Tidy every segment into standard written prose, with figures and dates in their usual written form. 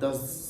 10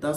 10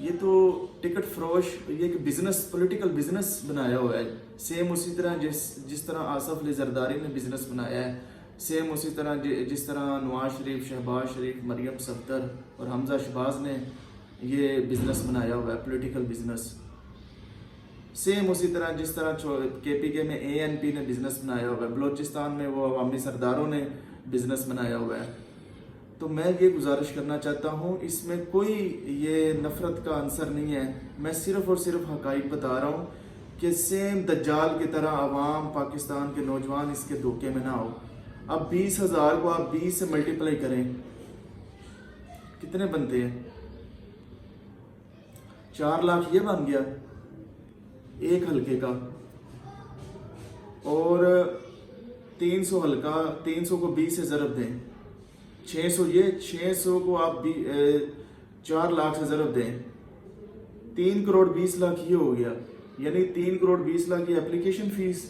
یہ تو ٹکٹ فروش، یہ ایک بزنس، پولیٹیکل بزنس بنایا ہوا ہے. سیم اسی طرح جس طرح آصف علی زرداری نے بزنس بنایا ہے، سیم اسی طرح جس طرح نواز شریف، شہباز شریف، مریم صفدر اور حمزہ شہباز نے یہ بزنس بنایا ہوا ہے، پولیٹیکل بزنس. سیم اسی طرح جس طرح کے پی کے میں اے این پی نے بزنس بنایا ہوا ہے، بلوچستان میں وہ عوامی سرداروں نے بزنس بنایا ہوا ہے. تو میں یہ گزارش کرنا چاہتا ہوں، اس میں کوئی یہ نفرت کا عنصر نہیں ہے. میں صرف اور صرف حقائق بتا رہا ہوں کہ سیم دجال کی طرح عوام پاکستان کے نوجوان اس کے دھوکے میں نہ ہو. اب 20,000 کو آپ 20 سے ملٹیپلائی کریں، کتنے بنتے ہیں؟ 4 لاکھ یہ بن گیا ایک حلقے کا. اور 300 حلقہ، 300 کو 20 سے ضرب دیں، 600 یہ 600 کو آپ 4 لاکھ سے ضرب دیں، 3 کروڑ 20 لاکھ یہ ہو گیا. یعنی 3 کروڑ 20 لاکھ کی اپلیکیشن فیس،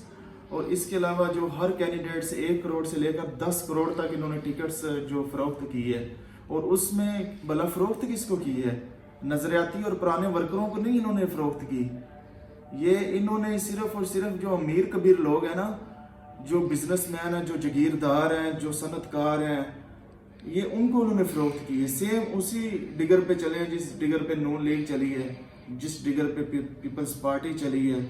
اور اس کے علاوہ جو ہر کینڈیڈیٹ سے 1 کروڑ سے لے کر 10 کروڑ تک انہوں نے ٹکٹس جو فروخت کی ہے. اور اس میں بلا فروخت کس کو کی ہے؟ نظریاتی اور پرانے ورکروں کو نہیں انہوں نے فروخت کی. یہ انہوں نے صرف اور صرف جو امیر کبیر لوگ ہیں نا، جو بزنس مین ہیں، جو جگیردار ہیں، جو صنعت کار ہیں، یہ ان کو انہوں نے فروخت کی ہے. سیم اسی ڈگر پہ چلے ہیں جس ڈگر پہ نون لیگ چلی ہے، جس ڈگر پہ پیپلز پارٹی چلی ہے.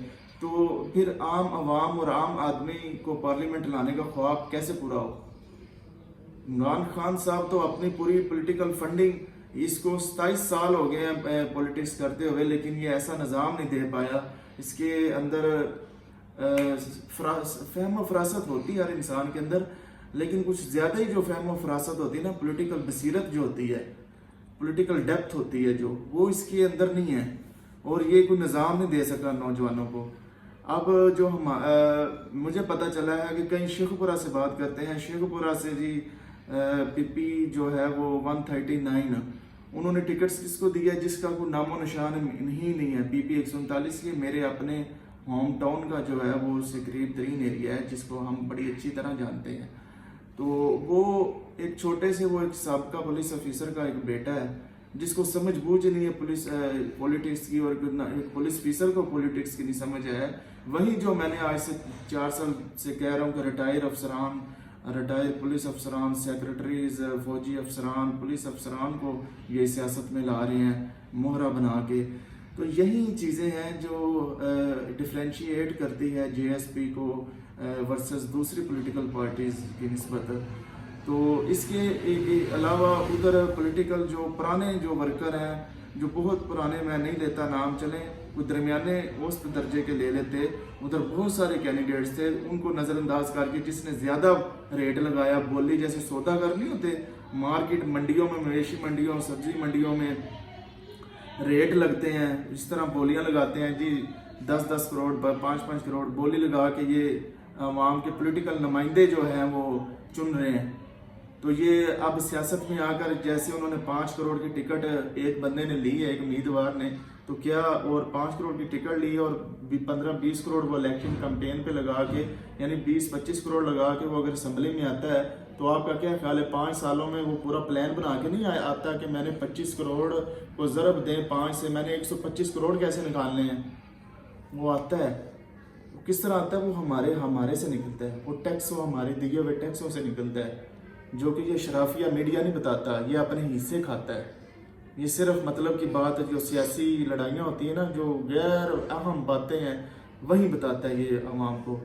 تو پھر عام عوام اور عام آدمی کو پارلیمنٹ لانے کا خواب کیسے پورا ہو؟ عمران خان صاحب تو اپنی پوری پولیٹیکل فنڈنگ، اس کو 27 سال ہو گئے ہیں پولیٹکس کرتے ہوئے، لیکن یہ ایسا نظام نہیں دے پایا. اس کے اندر فہم و فراست ہوتی ہے ہر انسان کے اندر، لیکن کچھ زیادہ ہی جو فہم و فراست ہوتی ہے نا، پولیٹیکل بصیرت جو ہوتی ہے، پولیٹیکل ڈیپتھ ہوتی ہے جو، وہ اس کے اندر نہیں ہے. اور یہ کوئی نظام نہیں دے سکا نوجوانوں کو. اب جو مجھے پتہ چلا ہے کہ کہیں شیخ پورہ سے بات کرتے ہیں، شیخ پورہ سے جی پی پی جو ہے وہ 139، انہوں نے ٹکٹس کس کو دیا جس کا کوئی نام و نشان ہی نہیں ہے. پی پی 139 یہ میرے اپنے ہوم ٹاؤن کا جو ہے وہ اس سے قریب ترین ایریا ہے، جس کو ہم بڑی اچھی طرح جانتے ہیں. تو وہ ایک چھوٹے سے، وہ ایک سابقہ پولیس آفیسر کا ایک بیٹا ہے جس کو سمجھ بوجھ نہیں ہے پولیٹکس کی، اور پولیس آفیسر کو پولیٹکس کی نہیں سمجھ ہے. وہی جو میں نے آج سے 4 سال سے کہہ رہا ہوں کہ ریٹائر افسران، ریٹائر پولیس افسران، سیکرٹریز، فوجی افسران، پولیس افسران کو یہ سیاست میں لا رہے ہیں مہرہ بنا کے. تو یہی چیزیں ہیں جو ڈفرینشیٹ کرتی ہے جے ایس پی کو ورسز دوسری پولیٹیکل پارٹیز کی نسبت. تو اس کے علاوہ ادھر پولیٹیکل جو پرانے جو ورکر ہیں، جو بہت پرانے، میں نہیں لیتا نام، چلیں وہ درمیانے وسط درجے کے لے لیتے، ادھر بہت سارے کینڈیڈیٹس تھے، ان کو نظر انداز کر کے جس نے زیادہ ریٹ لگایا، بولی جیسے سودا گر نہیں ہوتے مارکیٹ منڈیوں میں، مویشی منڈیوں، سبزی منڈیوں میں ریٹ لگتے ہیں، اس طرح بولیاں لگاتے ہیں جی 10-10 کروڑ 5-5 کروڑ بولی لگا کے یہ عوام کے پولیٹیکل نمائندے جو ہیں وہ چن رہے ہیں. تو یہ اب سیاست میں آ کر جیسے انہوں نے 5 کروڑ کی ٹکٹ ایک بندے نے لی ہے، ایک امیدوار نے، تو کیا اور 5 کروڑ کی ٹکٹ لی اور 15-20 کروڑ وہ الیکشن کمپین پہ لگا کے، یعنی 20-25 کروڑ لگا کے وہ اگر اسمبلی میں آتا ہے تو آپ کا کیا خیال ہے 5 سالوں میں وہ پورا پلان بنا کے نہیں آتا کہ میں نے 25 کروڑ کو ضرب دیں 5 سے، میں نے 125 کروڑ کیسے نکالنے ہیں؟ وہ آتا ہے. کس طرح آتا ہے؟ وہ ہمارے سے نکلتا ہے، وہ ٹیکس، وہ ہمارے دیے ہوئے ٹیکسوں سے نکلتا ہے، جو کہ یہ شرافیہ میڈیا نہیں بتاتا، یہ اپنے حصے کھاتا ہے. یہ صرف مطلب کی بات ہے، جو سیاسی لڑائیاں ہوتی ہیں نا، جو غیر اہم باتیں ہیں وہی بتاتا ہے یہ عوام کو.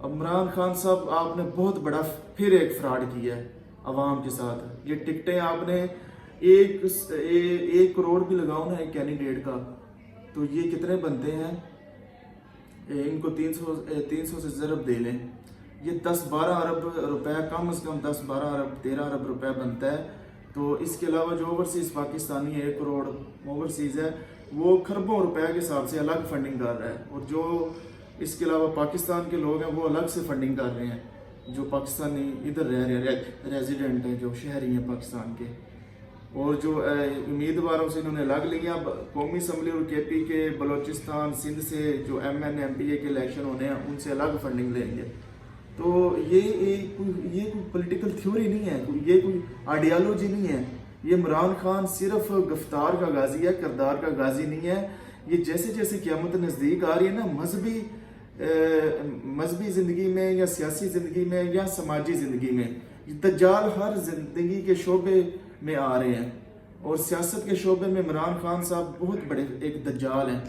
عمران خان صاحب، آپ نے بہت بڑا پھر ایک فراڈ کیا ہے عوام کے ساتھ. یہ ٹکٹیں آپ نے 1 کروڑ بھی لگاؤ نا ایک کینڈیڈیٹ کا، تو یہ کتنے بنتے ہیں؟ ان کو 300 سے ضرب دے لیں، یہ 10-12 ارب روپے، کم از کم 10-12 ارب 13 ارب روپے بنتا ہے. تو اس کے علاوہ جو اوورسیز پاکستانی 1 کروڑ اوورسیز ہے، وہ کھربوں روپے کے حساب سے الگ فنڈنگ کر رہا ہے. اور جو اس کے علاوہ پاکستان کے لوگ ہیں وہ الگ سے فنڈنگ کر رہے ہیں، جو پاکستانی ادھر رہ رہے ہیں، ریزیڈنٹ ہیں، جو شہری ہیں پاکستان کے. اور جو امیدواروں سے انہوں نے الگ لیا. قومی اسمبلی اور کے پی کے بلوچستان سندھ سے جو ایم این ایم پی اے کے الیکشن ہونے ہیں ان سے الگ فنڈنگ لیں گے. تو یہ کوئی پولیٹیکل تھیوری نہیں ہے، یہ کوئی آئیڈیالوجی نہیں ہے. یہ عمران خان صرف گفتار کا غازی ہے، کردار کا غازی نہیں ہے. یہ جیسے جیسے قیامت نزدیک آ رہی ہے نا، مذہبی زندگی میں یا سیاسی زندگی میں یا سماجی زندگی میں، دجال ہر زندگی کے شعبے میں آ رہے ہیں، اور سیاست کے شعبے میں عمران خان صاحب بہت بڑے ایک دجال ہیں.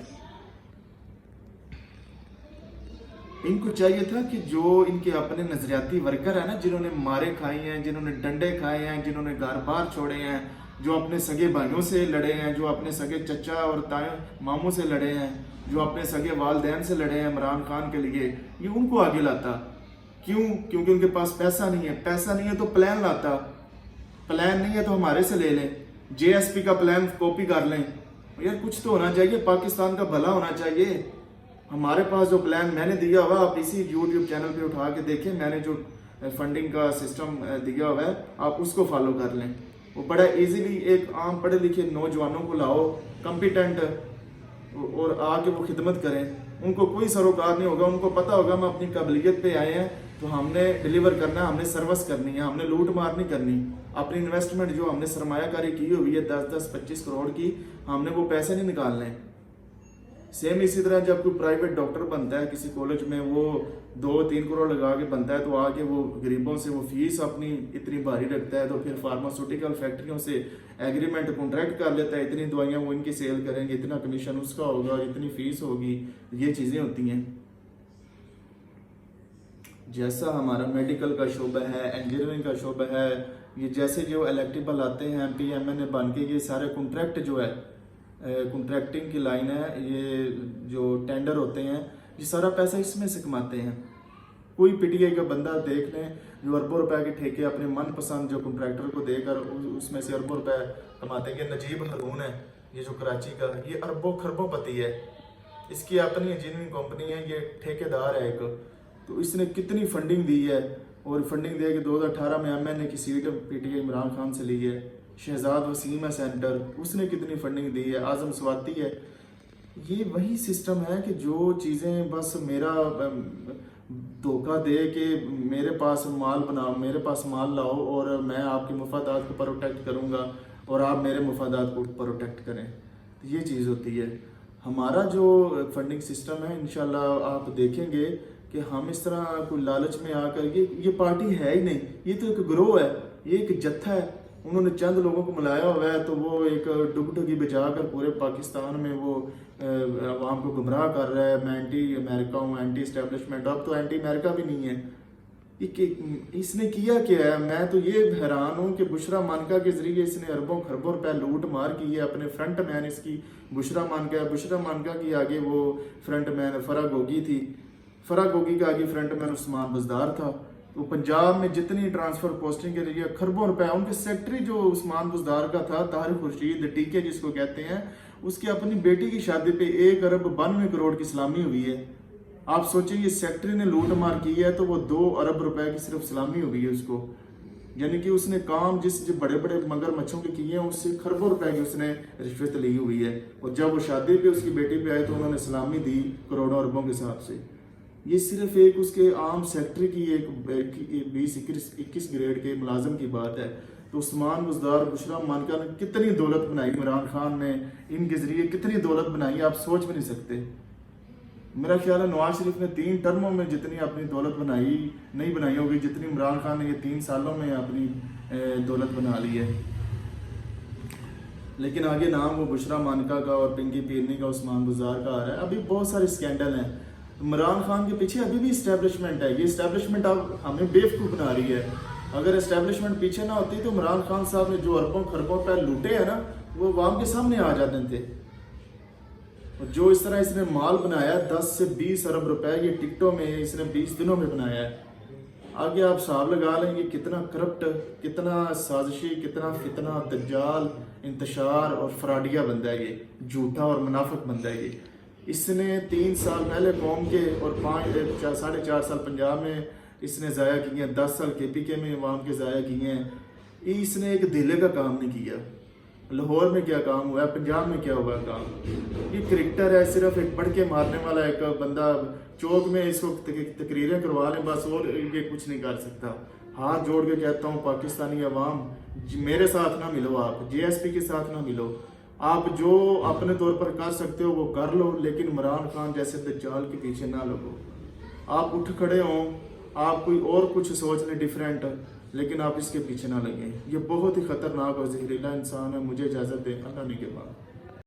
ان کو چاہیے تھا کہ جو ان کے اپنے نظریاتی ورکر ہیں نا، جنہوں نے مارے کھائی ہیں، جنہوں نے ڈنڈے کھائے ہیں، جنہوں نے گھر بار چھوڑے ہیں، جو اپنے سگے بھائیوں سے لڑے ہیں، جو اپنے سگے چچا اور تایا ماموں سے لڑے ہیں، جو اپنے سگے والدین سے لڑے ہیں عمران خان کے لیے، یہ ان کو آگے لاتا. کیوں؟ کیونکہ ان کے پاس پیسہ نہیں ہے. پیسہ نہیں ہے تو پلان لاتا. پلان نہیں ہے تو ہمارے سے لے لیں، جے ایس پی کا پلان کاپی کر لیں. یار کچھ تو ہونا چاہیے، پاکستان کا بھلا ہونا چاہیے. ہمارے پاس جو پلان میں نے دیا ہوا، آپ اسی یوٹیوب چینل پہ اٹھا کے دیکھیں، میں نے جو فنڈنگ کا سسٹم دیا ہوا ہے، آپ اس کو فالو کر لیں. وہ بڑا ایزیلی ایک عام پڑھے لکھے نوجوانوں کو لاؤ، کمپیٹنٹ، اور آ کے وہ خدمت کریں. ان کو کوئی سروکار نہیں ہوگا، ان کو پتہ ہوگا ہم اپنی قابلیت پہ آئے ہیں تو ہم نے ڈیلیور کرنا ہے، ہم نے سروس کرنی ہے، ہم نے لوٹ مار نہیں کرنی. اپنی انویسٹمنٹ جو ہم نے سرمایہ کاری کی ہوئی ہے 10-25 کروڑ کی، ہم نے وہ پیسے نہیں نکالنے. سیم اسی طرح جب کوئی پرائیویٹ ڈاکٹر بنتا ہے کسی کالج میں، وہ 2-3 کروڑ لگا کے بنتا ہے، تو آ کے وہ غریبوں سے وہ فیس اپنی اتنی بھاری رکھتا ہے، تو پھر فارماسوٹیکل فیکٹریوں سے ایگریمنٹ کانٹریکٹ کر لیتا ہے، اتنی دوائیاں وہ ان کی سیل کریں گے، اتنا کمیشن اس کا ہوگا، اتنی فیس ہوگی. یہ چیزیں ہوتی ہیں. جیسا ہمارا میڈیکل کا شعبہ ہے، انجینئرنگ کا شعبہ ہے، یہ جیسے جو الیکٹیبل آتے ہیں پی ایم این اے بن کے، یہ سارے کنٹریکٹ جو ہے، کنٹریکٹنگ کی لائن ہے، یہ جو ٹینڈر ہوتے ہیں، یہ سارا پیسہ اس میں سے کماتے ہیں. کوئی پی ٹی آئی کا بندہ دیکھ لیں جو اربوں روپے کے ٹھیکے اپنے من پسند جو کنٹریکٹر کو دے کر اس میں سے اربوں روپے کماتے ہیں. یہ نجیب ہارون ہے، یہ جو کراچی کا، یہ اربوں خربوں پتی ہے. اس کی اپنی انجینئرنگ کمپنی ہے، یہ ٹھیکیدار ہے ایک. تو اس نے کتنی فنڈنگ دی ہے، اور فنڈنگ دے کے 2018 میں ایم این اے کی seat P T I Imran Khan سے لی ہے. شہزاد وسیم ہے سینٹر، اس نے کتنی فنڈنگ دی ہے. اعظم سواتی ہے. یہ وہی سسٹم ہے کہ جو چیزیں بس میرا دھوکہ دے کہ میرے پاس مال لاؤ اور میں آپ کے مفادات کو پروٹیکٹ کروں گا اور آپ میرے مفادات کو پروٹیکٹ کریں. یہ چیز ہوتی ہے. ہمارا جو فنڈنگ سسٹم ہے، انشاءاللہ آپ دیکھیں گے کہ ہم اس طرح کوئی لالچ میں آ کر یہ پارٹی ہے ہی نہیں، یہ تو ایک گروہ ہے، یہ ایک جتھا ہے. انہوں نے چند لوگوں کو ملایا ہوا ہے، تو وہ ایک ڈگڈگی بجا کر پورے پاکستان میں وہ عوام کو گمراہ کر رہا ہے. میں اینٹی امریکہ ہوں، اینٹی اسٹیبلشمنٹ. اب تو اینٹی امریکہ بھی نہیں ہے. اس نے کیا ہے؟ میں تو یہ حیران ہوں کہ بشرا مانکا کے ذریعے اس نے اربوں خربوں روپے لوٹ مار کی ہے. اپنے فرنٹ مین اس کی بشرا مانکا ہے. بشرا مانکا کی آگے وہ فرنٹ مین فرا گوگی تھی. فرا گوگی کا آگے فرنٹ مین عثمان بزدار تھا. تو پنجاب میں جتنی ٹرانسفر پوسٹنگ کے لیے خربوں روپے، ان کے سیکٹری جو عثمان بزدار کا تھا، طاہر خورشید ٹیکے جس کو کہتے ہیں، اس کی اپنی بیٹی کی شادی پہ 1 ارب 92 کروڑ کی سلامی ہوئی ہے. آپ سوچیں یہ سیکٹری نے لوٹ مار کی ہے تو وہ 2 ارب روپے کی صرف سلامی ہوئی ہے اس کو. یعنی کہ اس نے کام جو بڑے بڑے مگر مچھوں کے کیے ہیں، اس سے خربوں روپے کی اس نے رشوت لی ہوئی ہے. اور جب وہ شادی پہ اس کی بیٹی پہ آئے تو انہوں نے سلامی دی کروڑوں اربوں کے حساب سے. یہ صرف ایک اس کے عام سیکٹری کی ایک 20-21 گریڈ کے ملازم کی بات ہے. تو عثمان بزدار، بشرا مانکا نے کتنی دولت بنائی، عمران خان نے ان کے ذریعے کتنی دولت بنائی، آپ سوچ بھی نہیں سکتے. میرا خیال ہے نواز شریف نے 3 ٹرموں میں جتنی اپنی دولت نہیں بنائی ہوگی جتنی عمران خان نے یہ 3 سالوں میں اپنی دولت بنا لی ہے. لیکن آگے نام وہ بشرا مانکا کا اور پنکی پیرنی کا، عثمان بزدار کا آ رہا ہے. ابھی بہت سارے اسکینڈل ہیں. عمران خان کے پیچھے ابھی بھی اسٹیبلشمنٹ ہے. یہ اسٹیبلشمنٹ اب ہمیں بیوقوف بنا رہی ہے. اگر اسٹیبلشمنٹ پیچھے نہ ہوتی تو عمران خان صاحب نے جو اربوں خربوں پہ لوٹے ہیں نا، وہ عوام کے سامنے آ جاتے تھے. جو اس طرح اس نے مال بنایا 10 سے 20 ارب روپے، یہ ٹکٹوں میں اس نے 20 دنوں میں بنایا ہے. آگے آپ حساب لگا لیں یہ کتنا کرپٹ، کتنا سازشی، کتنا فتنہ، دجال، انتشار اور فراڈیا بندہ ہے. یہ جھوٹا اور منافق بندہ ہے. یہ اس نے 3 سال پہلے قوم کے اور 4.5 سال پنجاب میں اس نے ضائع کیے ہیں. 10 سال کے پی کے میں عوام کے ضائع کیے ہیں. اس نے ایک دھیلے کا کام نہیں کیا. لاہور میں کیا کام ہوا ہے، پنجاب میں کیا ہوا کام. یہ کرکٹر ہے، صرف ایک بڑھ کے مارنے والا ایک بندہ. چوک میں اس کو تقریریں کروا لیں بس، اور یہ کچھ نہیں کر سکتا. ہاتھ جوڑ کے کہتا ہوں پاکستانی عوام، میرے ساتھ نہ ملو، آپ جے ایس پی کے ساتھ نہ ملو، آپ جو اپنے طور پر کر سکتے ہو وہ کر لو، لیکن عمران خان جیسے دجال کے پیچھے نہ لگو۔ آپ اٹھ کھڑے ہوں، آپ کوئی اور کچھ سوچ لیں ڈیفرنٹ، لیکن آپ اس کے پیچھے نہ لگیں۔ یہ بہت ہی خطرناک اور زہریلا انسان ہے۔ مجھے اجازت دیں، اللہ نے کے بعد۔